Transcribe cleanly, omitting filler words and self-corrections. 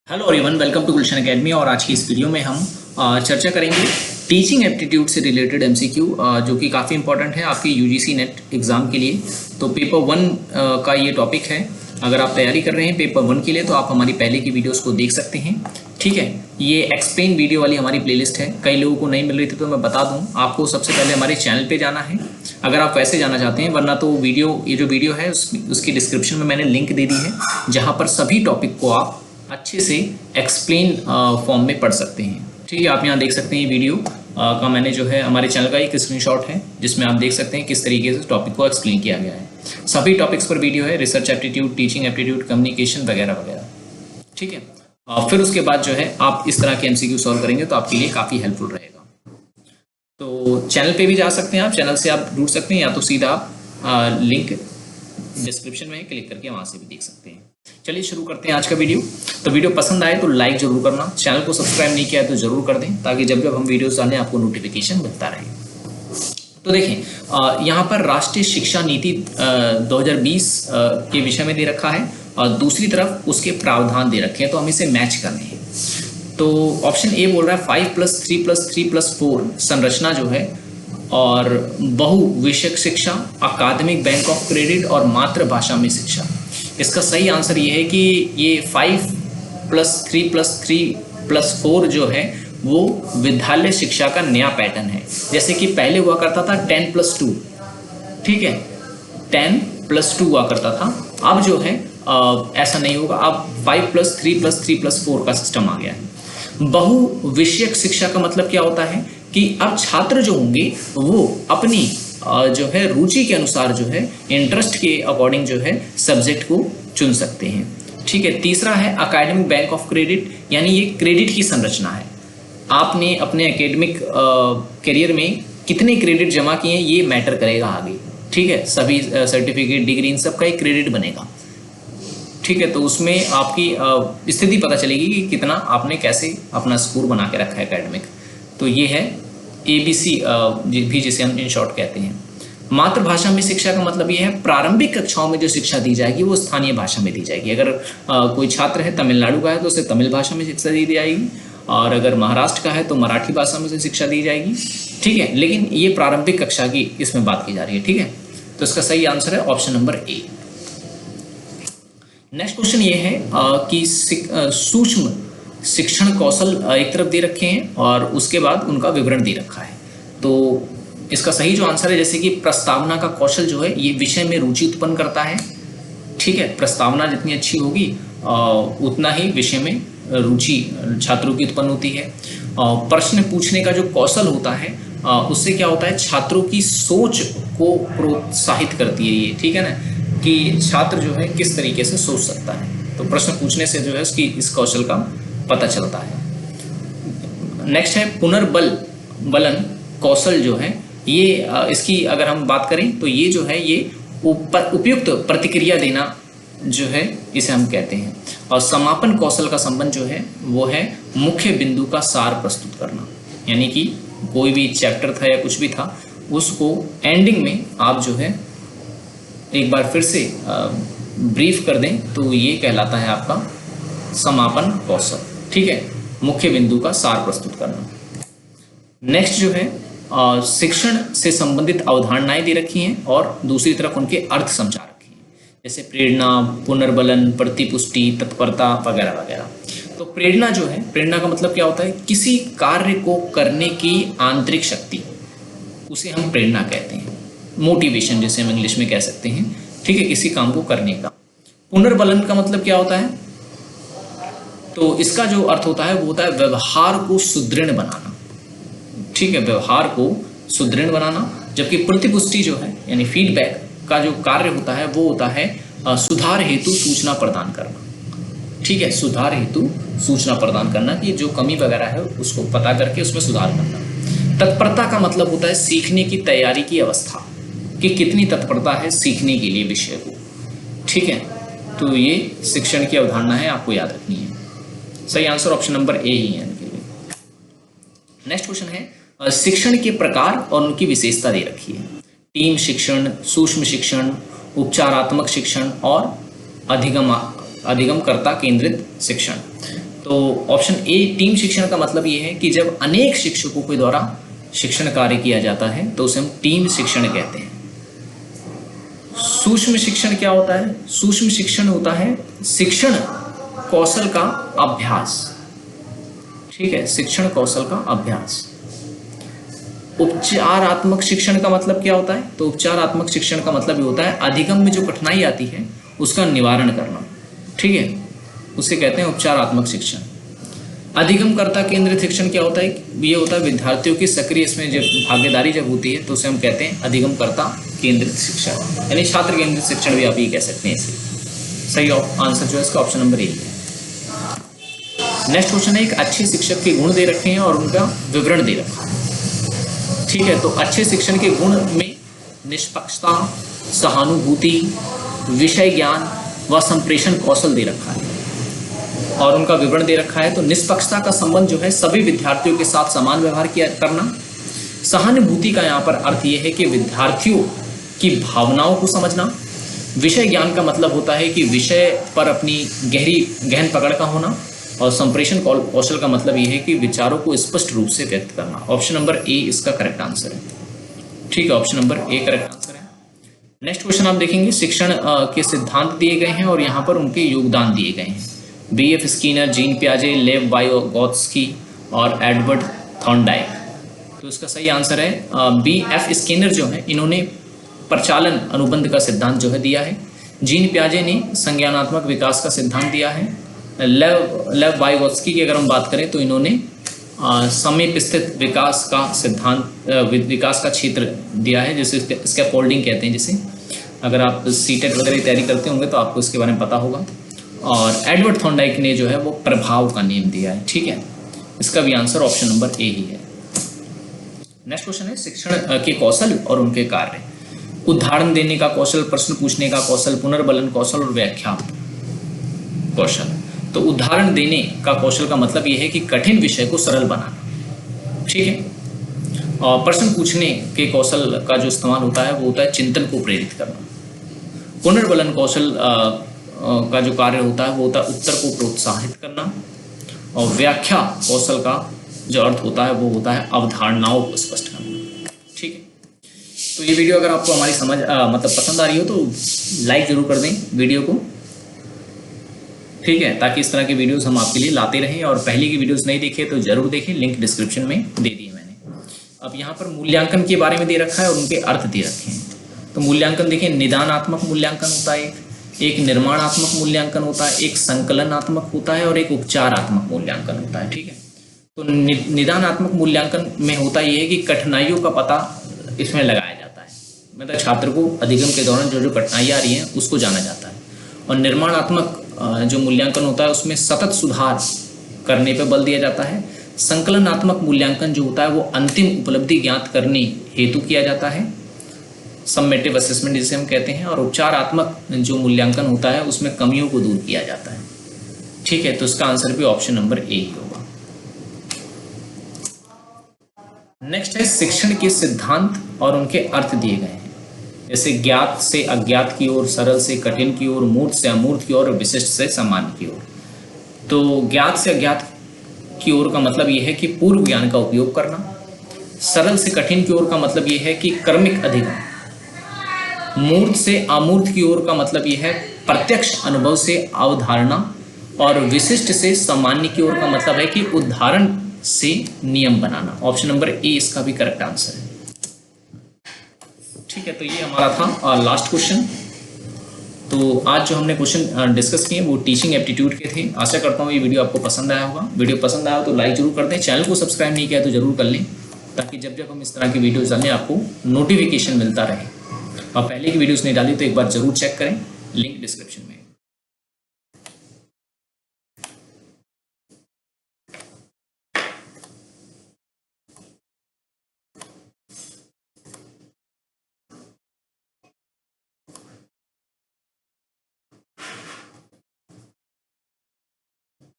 Hello everyone, welcome to Gulshan academy. और आज की इस वीडियो में हम चर्चा करेंगे टीचिंग एप्टीट्यूड से रिलेटेड एमसीक्यू, जो कि काफ़ी इंपॉर्टेंट है आपकी यूजीसी नेट एग्ज़ाम के लिए। तो पेपर 1 का ये टॉपिक है। अगर आप तैयारी कर रहे हैं पेपर 1 के लिए तो आप हमारी पहले की वीडियोस को देख सकते हैं। ठीक है, ये एक्सप्लेन वीडियो वाली हमारी प्लेलिस्ट है। कई लोगों को नहीं मिल रही थी तो मैं बता दूं, आपको सबसे पहले हमारे चैनल पे जाना है अगर आप वैसे जाना चाहते हैं, वरना तो ये जो वीडियो है उसकी डिस्क्रिप्शन में मैंने लिंक दे दी है, जहाँ पर सभी टॉपिक को आप अच्छे से एक्सप्लेन फॉर्म में पढ़ सकते हैं। ठीक है, आप यहाँ देख सकते हैं वीडियो का मैंने जो है हमारे चैनल का एक स्क्रीनशॉट है, जिसमें आप देख सकते हैं किस तरीके से टॉपिक को एक्सप्लेन किया गया है। सभी टॉपिक्स पर वीडियो है, research aptitude, teaching aptitude, communication वगैरह वगैरह। ठीक है, फिर उसके बाद जो है आप इस तरह के एमसीक्यू सॉल्व करेंगे तो आपके लिए काफ़ी हेल्पफुल रहेगा। तो चैनल पे भी जा सकते हैं आप, चैनल से आप ढूंढ सकते हैं, या तो सीधा आप लिंक डिस्क्रिप्शन में क्लिक करके वहाँ से भी देख सकते हैं। चलिए शुरू करते हैं आज का वीडियो। तो वीडियो पसंद आए तो लाइक जरूर करना, चैनल को सब्सक्राइब नहीं किया है तो जरूर कर दें, ताकि जब जब हम वीडियोस डालें आपको नोटिफिकेशन मिलता रहे। तो देखें, यहाँ पर राष्ट्रीय शिक्षा नीति 2020 के विषय में दे रखा है, और दूसरी तरफ उसके प्रावधान दे रखे हैं, तो हम इसे मैच करने हैं। तो ऑप्शन ए बोल रहा है 5+3+3+4 संरचना जो है, और बहुविषयक शिक्षा, अकादमिक बैंक ऑफ क्रेडिट और मातृभाषा में शिक्षा। इसका सही आंसर ये है कि ये 5+3+3+4 जो है वो विद्यालय शिक्षा का नया पैटर्न है। जैसे कि पहले हुआ करता था 10+2, ठीक है, 10+2 हुआ करता था। अब जो है ऐसा नहीं होगा, अब 5+3+3+4 का सिस्टम आ गया है। बहुविषयक शिक्षा का मतलब क्या होता है कि अब छात्र जो होंगे वो अपनी जो है रुचि के अनुसार जो है इंटरेस्ट के अकॉर्डिंग जो है सब्जेक्ट को चुन सकते हैं। ठीक है, तीसरा है एकेडमिक बैंक ऑफ क्रेडिट, यानी ये क्रेडिट की संरचना है। आपने अपने एकेडमिक करियर में कितने क्रेडिट जमा किए हैं ये मैटर करेगा आगे। ठीक है, सभी सर्टिफिकेट, डिग्री, इन सब का एक क्रेडिट बनेगा। ठीक है, तो उसमें आपकी स्थिति पता चलेगी कि कितना आपने कैसे अपना स्कोर बना के रखा है एकेडमिक। तो ये है ABC भी, जिसे हम इन शॉर्ट कहते हैं। मातृभाषा में शिक्षा का मतलब ये है प्रारंभिक कक्षाओं में जो शिक्षा दी जाएगी वो स्थानीय भाषा में दी जाएगी। अगर कोई छात्र है तमिलनाडु का है तो उसे तमिल भाषा में शिक्षा दी जाएगी, और अगर महाराष्ट्र का है तो मराठी भाषा में से शिक्षा दी जाएगी। ठीक है, लेकिन ये प्रारंभिक कक्षा की इसमें बात की जा रही है। ठीक है, तो इसका सही आंसर है option number A. Next question ये है कि सूक्ष्म शिक्षण कौशल एक तरफ दे रखे हैं और उसके बाद उनका विवरण दे रखा है। तो इसका सही जो आंसर है, जैसे कि प्रस्तावना का कौशल जो है ये विषय में रुचि उत्पन्न करता है। ठीक है, प्रस्तावना जितनी अच्छी होगी उतना ही विषय में रुचि छात्रों की उत्पन्न होती है। प्रश्न पूछने का जो कौशल होता है उससे क्या होता है, छात्रों की सोच को प्रोत्साहित करती है ये। ठीक है ना, कि छात्र जो है किस तरीके से सोच सकता है, तो प्रश्न पूछने से जो है उसकी इस कौशल का पता चलता है। नेक्स्ट है पुनर्बलन कौशल जो है ये, इसकी अगर हम बात करें तो ये जो है ये उपयुक्त प्रतिक्रिया देना जो है इसे हम कहते हैं। और समापन कौशल का संबंध जो है वो है मुख्य बिंदु का सार प्रस्तुत करना, यानी कि कोई भी चैप्टर था या कुछ भी था उसको एंडिंग में आप जो है एक बार फिर से ब्रीफ कर दें, तो ये कहलाता है आपका समापन कौशल। ठीक है, मुख्य बिंदु का सार प्रस्तुत करना। नेक्स्ट जो है शिक्षण से संबंधित अवधारणाएं दे रखी हैं और दूसरी तरफ उनके अर्थ समझा रखे हैं, जैसे प्रेरणा, पुनर्बलन, प्रतिपुष्टि, तत्परता वगैरह वगैरह। तो प्रेरणा जो है, प्रेरणा का मतलब क्या होता है, किसी कार्य को करने की आंतरिक शक्ति, उसे हम प्रेरणा कहते हैं। मोटिवेशन जैसे हम इंग्लिश में कह सकते हैं। ठीक है, किसी काम को करने का। पुनर्बलन का मतलब क्या होता है, तो इसका जो अर्थ होता है वो होता है व्यवहार को सुदृढ़ बनाना। ठीक है, व्यवहार को सुदृढ़ बनाना। जबकि प्रतिपुष्टि जो है यानी फीडबैक का जो कार्य होता है वो होता है सुधार हेतु सूचना प्रदान करना। ठीक है, सुधार हेतु सूचना प्रदान करना कि जो कमी वगैरह है उसको पता करके उसमें सुधार करना। तत्परता का मतलब होता है सीखने की तैयारी की अवस्था, कि कितनी तत्परता है सीखने के लिए विषय को। ठीक है, तो ये शिक्षण की अवधारणा है, आपको याद रखनी है। सही आंसर ऑप्शन नंबर ए ही है इनके लिए। नेक्स्ट क्वेश्चन है शिक्षण के प्रकार और उनकी विशेषता दे रखी है। टीम शिक्षण, सूक्ष्म शिक्षण, उपचारात्मक शिक्षण और अधिगमकर्ता केंद्रित शिक्षण। तो ऑप्शन ए टीम शिक्षण का मतलब ये है कि जब अनेक शिक्षकों के द्वारा शिक्षण कार्य किया जाता है तो उसे हम टीम शिक्षण कहते हैं। सूक्ष्म शिक्षण क्या होता है? सूक्ष्म शिक्षण होता है शिक्षण कौशल का अभ्यास। ठीक है, शिक्षण कौशल का अभ्यास। उपचारात्मक शिक्षण का मतलब क्या होता है? तो उपचारात्मक शिक्षण का मतलब ये होता है अधिगम में जो कठिनाई आती है उसका निवारण करना। ठीक है, उसे कहते हैं उपचारात्मक शिक्षण। अधिगमकर्ता केंद्रित शिक्षण क्या होता है? ये होता है विद्यार्थियों की सक्रिय इसमें जब भागीदारी जब होती है तो उसे हम कहते हैं अधिगमकर्ता केंद्रित शिक्षण, यानी छात्र केंद्रित शिक्षण भी आप ये कह सकते हैं इसे। सही आंसर जो है इसका ऑप्शन नंबर ए है। नेक्स्ट क्वेश्चन है, एक अच्छे शिक्षक के गुण दे रखे हैं और उनका विवरण दे रखा है। ठीक है, तो अच्छे शिक्षण के गुण में निष्पक्षता, सहानुभूति, विषय ज्ञान व संप्रेषण कौशल दे रखा है और उनका विवरण दे रखा है। तो निष्पक्षता का संबंध जो है सभी विद्यार्थियों के साथ समान व्यवहार किया करना। सहानुभूति का यहाँ पर अर्थ यह है कि विद्यार्थियों की भावनाओं को समझना। विषय ज्ञान का मतलब होता है कि विषय पर अपनी गहन पकड़ का होना। और संप्रेषण कौशल का मतलब यह है कि विचारों को स्पष्ट रूप से व्यक्त करना। ऑप्शन नंबर ए इसका करेक्ट आंसर है। ठीक है, option number A correct answer है। नेक्स्ट क्वेश्चन आप देखेंगे, शिक्षण के सिद्धांत दिए गए हैं और यहाँ पर उनके योगदान दिए गए हैं। B.F. स्किनर, जीन पियाजे, लेव वाइगोत्स्की और एडवर्ड थॉर्नडाइक। तो इसका सही आंसर है B.F. स्किनर जो है इन्होंने प्रचालन अनुबंध का सिद्धांत जो है दिया है। जीन पियाजे ने संज्ञानात्मक विकास का सिद्धांत दिया है। लेव वाइगोत्स्की की अगर हम बात करें तो इन्होंने समीप स्थित विकास का सिद्धांत, विकास का क्षेत्र दिया है, जिसे स्कैफोल्डिंग कहते हैं। जिसे अगर आप सीटेट वगैरह की तैयारी करते होंगे तो आपको इसके बारे में पता होगा। और एडवर्ड थॉर्नडाइक ने जो है वो प्रभाव का नियम दिया है। ठीक है, इसका भी आंसर ऑप्शन नंबर ए ही है। नेक्स्ट क्वेश्चन है, शिक्षण के कौशल और उनके कार्य। उदाहरण देने का कौशल, प्रश्न पूछने का कौशल, पुनर्बलन कौशल और व्याख्या कौशल। तो उदाहरण देने का कौशल का मतलब यह है कि कठिन विषय को सरल बनाना। ठीक है, और प्रश्न पूछने के कौशल का जो इस्तेमाल होता है वो होता है चिंतन को प्रेरित करना। पुनर्बलन कौशल का जो कार्य होता है वो होता है उत्तर को प्रोत्साहित करना। और व्याख्या कौशल का जो अर्थ होता है वो होता है अवधारणाओं को स्पष्ट करना। ठीक है, तो ये वीडियो अगर आपको हमारी समझ मतलब पसंद आ रही हो तो लाइक जरूर कर दें वीडियो को। ठीक है, ताकि इस तरह की वीडियोस हम आपके लिए लाते रहें। और पहले की वीडियोस नहीं देखे तो जरूर देखें, लिंक डिस्क्रिप्शन में दे दिए मैंने। अब यहाँ पर मूल्यांकन के बारे में दे रखा है और उनके अर्थ दे रखे हैं। तो मूल्यांकन देखिए, निदानात्मक मूल्यांकन होता है, एक निर्माणात्मक मूल्यांकन होता है, एक संकलनात्मक होता है और एक उपचारात्मक मूल्यांकन होता है। ठीक है, तो निदानात्मक मूल्यांकन में होता यह है कि कठिनाइयों का पता इसमें लगाया जाता है, मतलब छात्र को अधिगम के दौरान जो जो कठिनाइयाँ आ रही हैं उसको जाना जाता है। और निर्माणात्मक जो मूल्यांकन होता है उसमें सतत सुधार करने पर बल दिया जाता है। संकलनात्मक मूल्यांकन जो होता है वो अंतिम उपलब्धि ज्ञात करने हेतु किया जाता है, सम्मेटिव असेसमेंट जिसे हम कहते हैं। और उपचारात्मक जो मूल्यांकन होता है उसमें कमियों को दूर किया जाता है। ठीक है, तो इसका आंसर भी ऑप्शन नंबर ए ही होगा। नेक्स्ट है, शिक्षण के सिद्धांत और उनके अर्थ दिए गए हैं। जैसे ज्ञात से अज्ञात की ओर, सरल से कठिन की ओर, मूर्त से अमूर्त की ओर, विशिष्ट से सामान्य की ओर। तो ज्ञात से अज्ञात की ओर का मतलब यह है कि पूर्व ज्ञान का उपयोग करना। सरल से कठिन की ओर का मतलब यह है कि कर्मिक अधिगम। मूर्त से अमूर्त की ओर का मतलब यह है प्रत्यक्ष अनुभव से अवधारणा। और विशिष्ट से सामान्य की ओर का मतलब है कि उदाहरण से नियम बनाना। ऑप्शन नंबर ए इसका भी करेक्ट आंसर है। ठीक है, तो ये हमारा था लास्ट क्वेश्चन। तो आज जो हमने क्वेश्चन डिस्कस किए वो टीचिंग एप्टीट्यूड के थे। आशा करता हूँ ये वीडियो आपको पसंद आया होगा। वीडियो पसंद आया तो लाइक जरूर कर दें, चैनल को सब्सक्राइब नहीं किया तो जरूर कर लें, ताकि जब जब हम इस तरह की वीडियोस डालें आपको नोटिफिकेशन मिलता रहे। और पहले की वीडियोस नहीं डाली तो एक बार जरूर चेक करें, लिंक डिस्क्रिप्शन में।